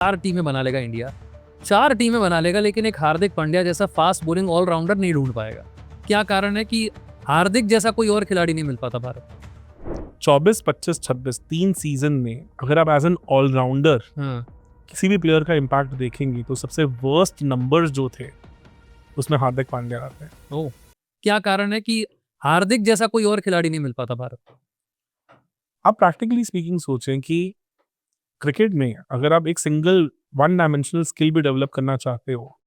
4 टीमें बना लेगा इंडिया, 4 टीमें बना लेगा, लेकिन एक हार्दिक पांड्या जैसा फास्ट बॉलिंग ऑलराउंडर नहीं ढूंढ पाएगा। क्या कारण है कि हार्दिक जैसा कोई और खिलाड़ी नहीं मिल पाता भारत? 24, 25, 26 3 सीजन में अगर आप एज एन ऑलराउंडर हाँ, किसी भी प्लेयर का इम्पैक्ट देखेंगे तो सबसे वर्स्ट नंबर्स जो थे उसमें हार्दिक पांड्या आते हैं। ओह! क्या कारण है कि हार्दिक जैसा कोई और खिलाड़ी नहीं मिल पाता भारत? आप प्रैक्टिकली स्पीकिंग सोचें कि क्रिकेट में अगर आप एक सिंगल वन डायमेंशनल स्किल भी डेवलप करना चाहते हो,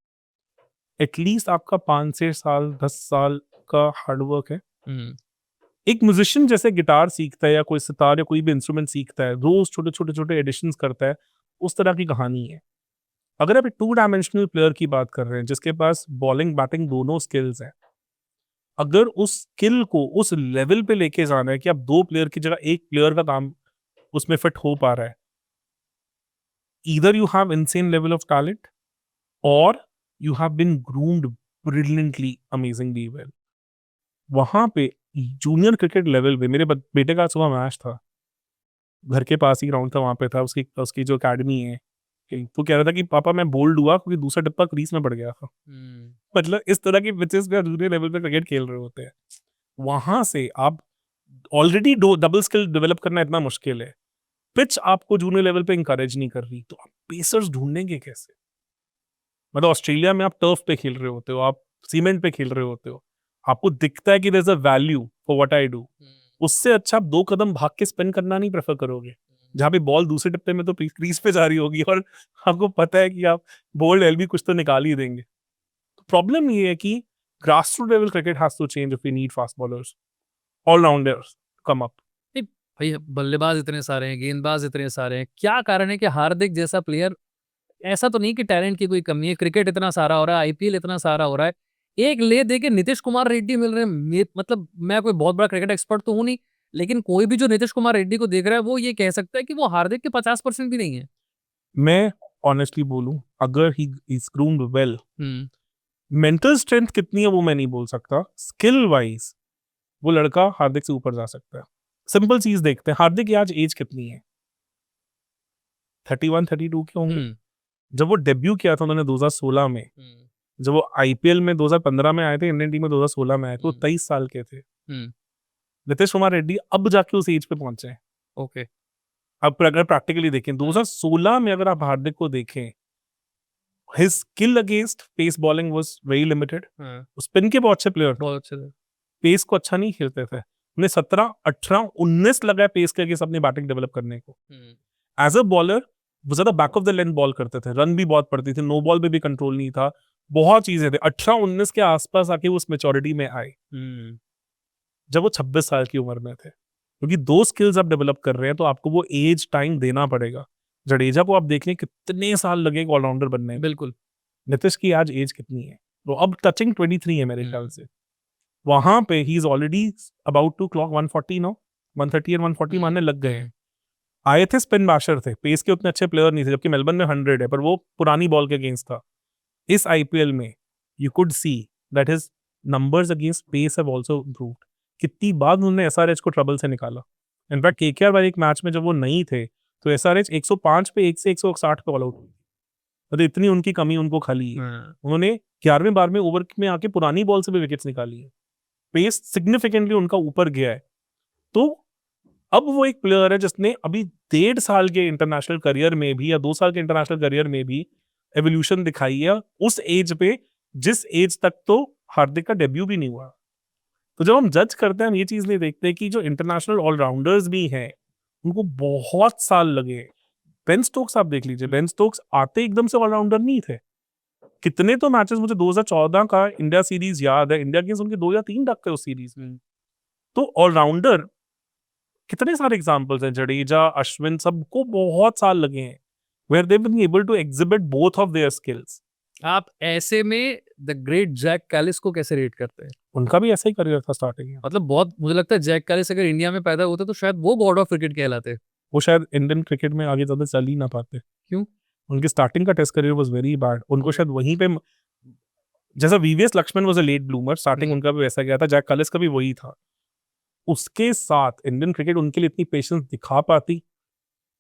एटलीस्ट आपका 5 से साल 10 साल का हार्डवर्क है। हुँ, एक म्यूजिशियन जैसे गिटार सीखता है या कोई सितार या कोई भी इंस्ट्रूमेंट सीखता है, रोज छोटे छोटे छोटे एडिशंस करता है, उस तरह की कहानी है। अगर आप एक 2 डायमेंशनल प्लेयर की बात कर रहे हैं जिसके पास बॉलिंग बैटिंग दोनों स्किल्स हैं, अगर उस स्किल को उस लेवल पे लेके जाना है कि आप 2 प्लेयर की जगह 1 प्लेयर का काम उसमें फिट हो पा रहा है, either you have insane level of talent और you have been groomed brilliantly amazingly well. वहां पे जूनियर क्रिकेट लेवल पे मेरे बेटे का सुबह मैच था, घर के पास ही ग्राउंड था, वहां पे था उसकी उसकी जो अकेडमी है। तो कह रहा था कि पापा मैं बोल्ड हुआ क्योंकि दूसरा डिब्बा क्रीज में पड़ गया था। हुँ, मतलब इस तरह की पिचेस पे जूनियर लेवल पे क्रिकेट खेल रहे होते हैं। वहां से आप ऑलरेडी डबल स्किल डेवलप करना इतना मुश्किल है, पिच आपको जूनियर लेवल पे इंकरेज नहीं कर रही, तो आप पेसर्स ढूंढेंगे कैसे? मतलब ऑस्ट्रेलिया में आप टर्फ पे खेल रहे होते हो, आप सीमेंट पे खेल रहे होते हो, आपको दिखता है कि there is a value for what I do. हुँ, उससे अच्छा आप 2 कदम भाग के स्पिन करना नहीं प्रेफर करोगे, जहाँ पे बॉल दूसरे डिब्बे में तो क्रीज पे जा रही होगी और आपको पता है कि आप बोल्ड एलबी कुछ तो निकाल ही देंगे। तो प्रॉब्लम ये है कि grassroot level cricket has to change if we need fast bowlers, allrounders come up. नहीं भई बल्लेबाज इतने सारे हैं, गेंदबाज इतने सारे हैं, क्या कारण है कि हार्दिक जैसा प्लेयर ऐसा तो नहीं कि टैलेंट की कोई कमी है, क्रिकेट इतना सारा हो रहा है, आईपीएल इतना सारा हो रहा है। एक ले दे के नीतीश कुमार रेड्डी मिल रहे हैं। मतलब मैं कोई बहुत बड़ा क्रिकेट एक्सपर्ट तो हूँ नहीं, लेकिन कोई भी जो नीतीश कुमार रेड्डी को देख रहा है, वो ये कह सकता है कि वो हार्दिक के 50% भी नहीं है। मैं ऑनेस्टली बोलूं, अगर he is groomed well, hmm, mental strength कितनी है वो मैं नहीं बोल सकता, स्किल वाइज वो लड़का हार्दिक से ऊपर जा सकता है। सिंपल चीज देखते हैं, हार्दिक की आज एज कितनी है? 31 32 के होंगे। हुँ, जब वो डेब्यू किया था उन्होंने 2016 में, हुँ, जब वो आईपीएल में 2015 में आए थे, इंडियन टीम में 2016 में आए थे, वो हुँ, 23 साल के थे। हुँ, नीतीश कुमार रेड्डी अब जाके उस एज पे पहुंचे हैं। ओके। अब अगर प्रैक्टिकली देखें, 2016 में अगर आप हार्दिक को देखें, his skill against pace bowling was very limited. हाँ, स्पिन के बहुत अच्छे प्लेयर थे, बहुत अच्छे थे। पेस को अच्छा नहीं खेलते थे। उन्हें 17 18 19 लगा पेस के अगेंस्ट अपनी बैटिंग डेवलप करने को। हुँ, एज अ बॉलर वो ज्यादा back of the length ball करते थे, रन भी बहुत पड़ती थी, नो बॉल पे भी कंट्रोल नहीं था, बहुत चीजें थे। 18 19 के आसपास आके वो उस मेच्योरिटी में आए हुँ, जब वो 26 साल की उम्र में थे, क्योंकि 2 स्किल्स आप डेवलप कर रहे हैं तो आपको वो एज टाइम देना पड़ेगा। जडेजा को आप देख लें कितने साल लगे ऑलराउंडर बनने में। बिल्कुल। नीतीश की आज एज कितनी है? तो अब टचिंग 23 है मेरे ख्याल हुँ, से। वहां पे he is already about to clock 140 now, 130 और 140 हुँ, मारने लग गए हुँ, हैं। आए थे स्पिन बैशर थे, पेस के उतने अच्छे प्लेयर नहीं थे, जबकि मेलबर्न में 100 है, पर वो पुरानी बॉल के अगेंस्ट था। इस आईपीएल में you could see that his numbers against pace have also improved. कितनी बार उन्होंने एसआरएच को ट्रबल से निकाला। इनफैक्ट केकेआर वाले एक मैच में जब वो नहीं थे तो एसआरएच 105 पे 1 से 160 पे ऑल आउट हुई। मतलब इतनी उनकी कमी उनको खाली है। हाँ, उन्होंने 11वें 12वें ओवर में आके पुरानी बॉल से भी विकेट्स निकाली है। पेस सिग्निफिकेंटली उनका ऊपर गया है। तो अब वो एक प्लेयर है जिसने अभी 1.5 साल के इंटरनेशनल करियर में भी या 2 साल के इंटरनेशनल करियर में भी एवोल्यूशन दिखाई है उस एज पे, जिस एज तक तो हार्दिक का डेब्यू भी नहीं हुआ। तो जब हम जज करते हैं हम ये चीज नहीं देखते कि जो इंटरनेशनल ऑलराउंडर्स भी हैं उनको बहुत साल लगे। बेन स्टोक्स आप देख लीजिए, बेन स्टोक्स आते एकदम से ऑलराउंडर नहीं थे। कितने तो मैचेस मुझे 2014 का इंडिया सीरीज याद है, इंडिया के उनके 2 या 3 डक थे उस सीरीज में। हुँ, तो ऑलराउंडर कितने सारे एग्जांपल्स हैं, जडेजा अश्विन सबको बहुत साल लगे हैं where they been able to exhibit both of their skills. आप ऐसे में द ग्रेट जैक कैलिस को कैसे रेट करते हैं? उनका भी ऐसा ही करियर था स्टार्टिंग में। मतलब बहुत मुझे लगता है जैक कैलिस अगर इंडिया में पैदा होते तो शायद वो गॉड ऑफ क्रिकेट कहलाते। वो शायद इंडियन क्रिकेट में आगे ज्यादा चल ही ना पाते। क्यों? उनकी स्टार्टिंग का test career was very bad, उनको शायद वहीं पे जैसा VVS Laxman was a late bloomer, starting हुँ, उनका भी वैसा गया था, जैक कलिस का भी वही था। उसके साथ इंडियन क्रिकेट उनके लिए इतनी पेशेंस दिखा पाती,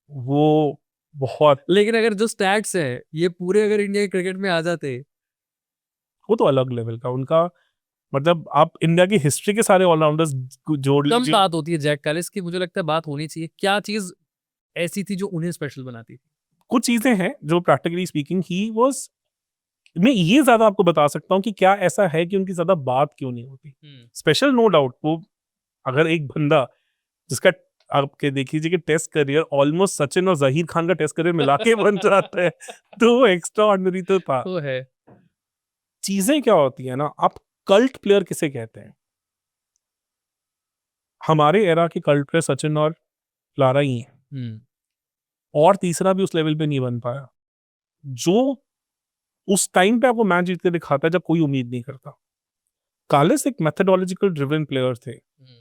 वो बहुत। लेकिन अगर जो स्टैट्स है ये पूरे अगर इंडिया के क्रिकेट में आ जाते, वो तो अलग लेवल का उनका, मतलब आप इंडिया की हिस्ट्री के सारे ऑलराउंडर्स जोड़ कम लीजिए। बात होती है जैक कैलिस की, मुझे लगता है बात होनी चाहिए। क्या चीज ऐसी थी जो उन्हें स्पेशल बनाती थी? कुछ चीजें हैं जो प्रैक्टिकली स्पीकिंग ही वाज, मैं ये ज्यादा आपको बता सकता हूँ कि क्या ऐसा है कि उनकी ज्यादा बात क्यों नहीं होती। स्पेशल नो डाउट, वो अगर एक बंदा जिसका आपके देख लीजिए कि टेस्ट करियर ऑलमोस्ट सचिन और जहीर खान का टेस्ट करियर मिला के बन जाता है, तो वो एक्स्ट्रा ऑर्डिनरी तो था। तो है। चीजें क्या होती है ना, आप कल्ट प्लेयर किसे कहते हैं? हमारे एरा के कल्ट प्लेयर सचिन और लारा ही हैं, हम्म। और तीसरा भी उस लेवल पे नहीं बन पाया जो उस टाइम पे आपको मैच जीत के दिखाता है जब कोई उम्मीद नहीं करता। कालिस एक मेथोडोलॉजिकल ड्रिवन प्लेयर थे,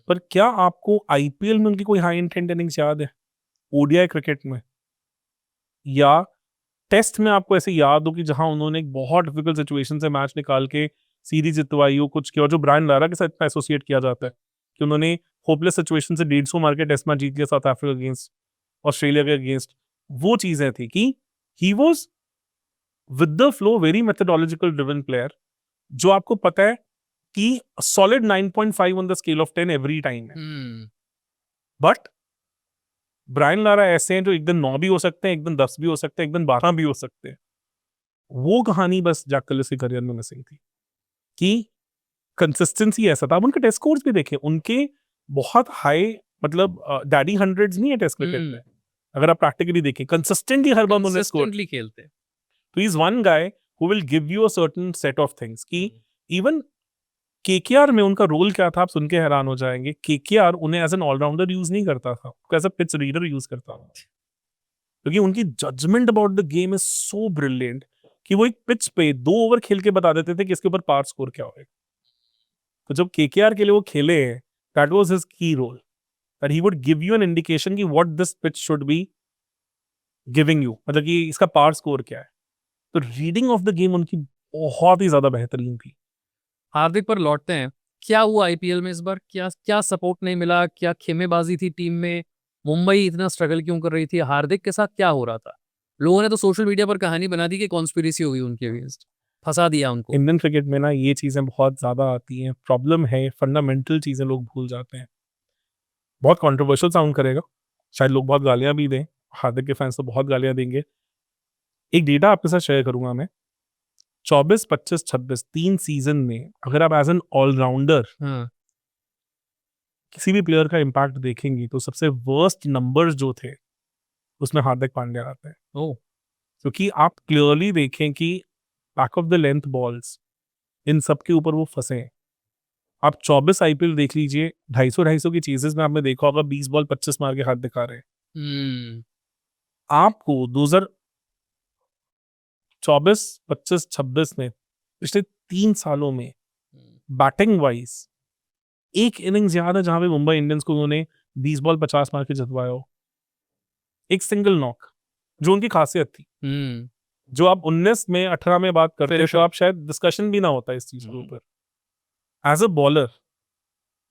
पर क्या आपको आईपीएल में उनकी कोई हाई इंटेंट इनिंग्स याद है? ओडीआई क्रिकेट में या टेस्ट में आपको ऐसे याद हो कि जहां उन्होंने एक बहुत डिफिकल्ट सिचुएशन से मैच निकाल के सीरीज जितवाई हो कुछ किया, और जो ब्रायन लारा के साथ एसोसिएट किया जाता है कि उन्होंने होपलेस सिचुएशन से 150 मार के टेस्ट मैच जीत लिया साउथ अफ्रीका अगेंस्ट, ऑस्ट्रेलिया के अगेंस्ट। वो चीजें थी कि he was with the flow very methodological driven player, जो आपको पता है कि solid 9.5 on the scale of 10 every time है। बट ब्रायन लारा ऐसे हैं जो एक दिन 9 भी हो सकते हैं, एक दिन 10 भी हो सकते हैं, एक दिन 12 भी हो सकते हैं। वो कहानी बस जैक कैलिस के करियर में मिसिंग थी कि कंसिस्टेंसी ऐसा था। अब उनके टेस्ट स्कोर्स भी देखें, उनके बहुत हाई, मतलब डैडी हंड्रेड्स नहीं है टेस्ट क्रिकेट में। अगर आप प्रैक्टिकली देखें, कंसिस्टेंटली हर बार उन्होंने स्कोर, कंसिस्टेंटली खेलते। तो is one guy who will give you a certain set of things कि इवन केकेआर में उनका रोल क्या था आप सुन के हैरान हो जाएंगे। केकेआर उन्हें एज एन ऑलराउंडर यूज नहीं करता था, as a pitch reader use करता था, क्योंकि उनकी judgement about the game is so brilliant कि वो एक पिच पे 2 ओवर खेल के बता देते थे कि इसके ऊपर पार स्कोर क्या होगा। तो जब केकेआर के लिए वो खेले, that was his key role, that he would give you an indication कि what this pitch should be giving you, मतलब कि इसका पार स्कोर क्या है। तो रीडिंग ऑफ द गेम उनकी बहुत ही ज्यादा बेहतरीन थी। हार्दिक पर लौटते हैं, क्या हुआ आईपीएल में इस बार? क्या क्या सपोर्ट नहीं मिला? क्या खेमेबाजी थी टीम में? मुंबई इतना स्ट्रगल क्यों कर रही थी? हार्दिक के साथ क्या हो रहा था? लोगों ने तो सोशल मीडिया पर कहानी बना दी कि कॉन्स्पिरेसी हो गई उनके अगेंस्ट, फंसा दिया उनको। इंडियन क्रिकेट में ना ये चीजें बहुत ज्यादा आती हैं, प्रॉब्लम है, फंडामेंटल चीजें लोग भूल जाते हैं। बहुत कंट्रोवर्शियल साउंड करेगा, शायद लोग बहुत गालियां भी दें, हार्दिक के फैंस तो बहुत गालियां देंगे। एक डेटा आपके साथ शेयर करूंगा मैं, 24, 25, 26 3 सीजन में अगर आप एज एन ऑलराउंडर हाँ। किसी भी प्लेयर का इम्पैक्ट देखेंगी तो सबसे वर्स्ट नंबर्स जो थे उसमें हार्दिक पांड्या आते हैं। ओ। क्योंकि आप क्लियरली देखें कि back of the length balls in सब के ऊपर वो फंसे हैं। आप 24 आईपीएल देख लीजिए, 250 की चीजेस में आपने देखा होगा 20 बॉल 25 मार के हाथ दिखा रहे हैं। हम्म। आपको 2024, 25, 26 में पिछले 3 सालों में बैटिंग वाइज एक इनिंग्स याद है जहां पे मुंबई इंडियंस को उन्होंने 20 बॉल 50 मार के जितवाया हो? एक सिंगल नॉक, जो उनकी खासियत थी, हम्म। जो आप 19 में 18 में बात करते Finisher. तो आप शायद डिस्कशन भी ना होता इस चीज के ऊपर। एज अ बॉलर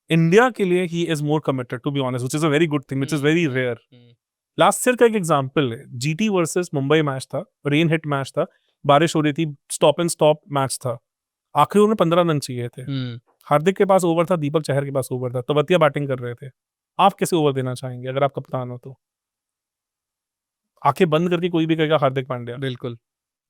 इंडिया के लिए he is more committed to be honest, which is a very good thing, which is very rare. Last year का एक एग्जांपल है, जीटी वर्सेस मुंबई मैच था, रेन हिट मैच था, बारिश हो रही थी, स्टॉप एंड स्टॉप मैच था, आखिरी उन्हें 15 रन चाहिए थे। हार्दिक के पास ओवर था, दीपक चहर के पास ओवर था, तवतिया बैटिंग कर रहे थे। आप कैसे ओवर देना चाहेंगे अगर आप कप्तान हो? तो आंखें बंद करके कोई भी कहेगा हार्दिक पांड्या। बिल्कुल।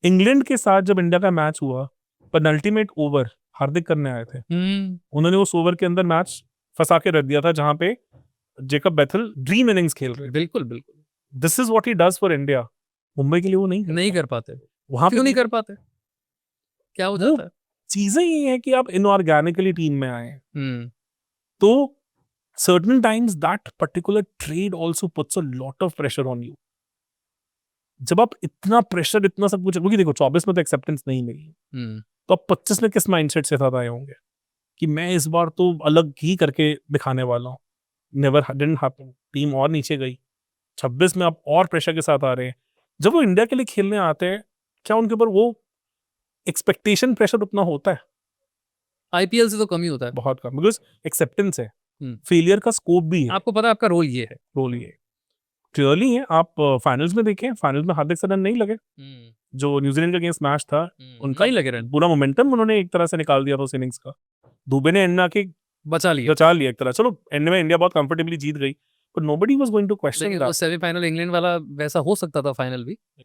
इंग्लैंड के साथ जब इंडिया का मैच हुआ, पेनल्टीमेट ओवर हार्दिक करने आए थे, उन्होंने उस ओवर के अंदर मैच फंसा के रख दिया था जहां पे जेकब बेथल ड्रीम इनिंग्स खेल रहे थे। बिल्कुल बिल्कुल। This is what he does for India. Mumbai के लिए वो नहीं कर पाते। वहां क्यों पे नहीं कर पाते? क्या हो वो जाता है? चीजें ये है कि आप इनऑर्गेनिकली टीम में आए, तो certain times that particular trade also puts a lot of pressure on you. जब आप इतना प्रेशर, इतना सब कुछ, क्योंकि देखो 24 में तो एक्सेप्टेंस नहीं मिली, तो आप 25 में किस माइंडसेट से साथ आए होंगे कि मैं इस बार तो अलग ही करके दिखाने वाला हूँ। नेवर डिडंट हैपन, टीम और नीचे गई। 26 में आप और प्रेशर के साथ आ रहे हैं। जब वो इंडिया के लिए खेलने आते हैं, क्या उनके ऊपर वो एक्सपेक्टेशन प्रेशर उतना होता है? आईपीएल से तो कम ही होता है। बहुत कम, बिकॉज एक्सेप्टेंस है, हम्म। फेलियर का स्कोप भी है, आपको पता है आपका रोल ये है। रोल ये है। क्लियरली है। आप फाइनल्स में देखें, फाइनल्स में हार्दिक से रन नहीं लगे। जो न्यूजीलैंड का अगेंस्ट मैच था, उनका नहीं लगे रन, पूरा मोमेंटम उन्होंने एक तरह से निकाल दिया था उस इनिंग्स का। दुबे ने एंड में आके बचा लिया। बचा लिया एक तरह। चलो एंड में इंडिया बहुत कंफर्टेबली जीत गई, but nobody was going to question लेकिन दैट। वो सेमीफाइनल इंग्लैंड वाला वैसा हो सकता था फाइनल भी।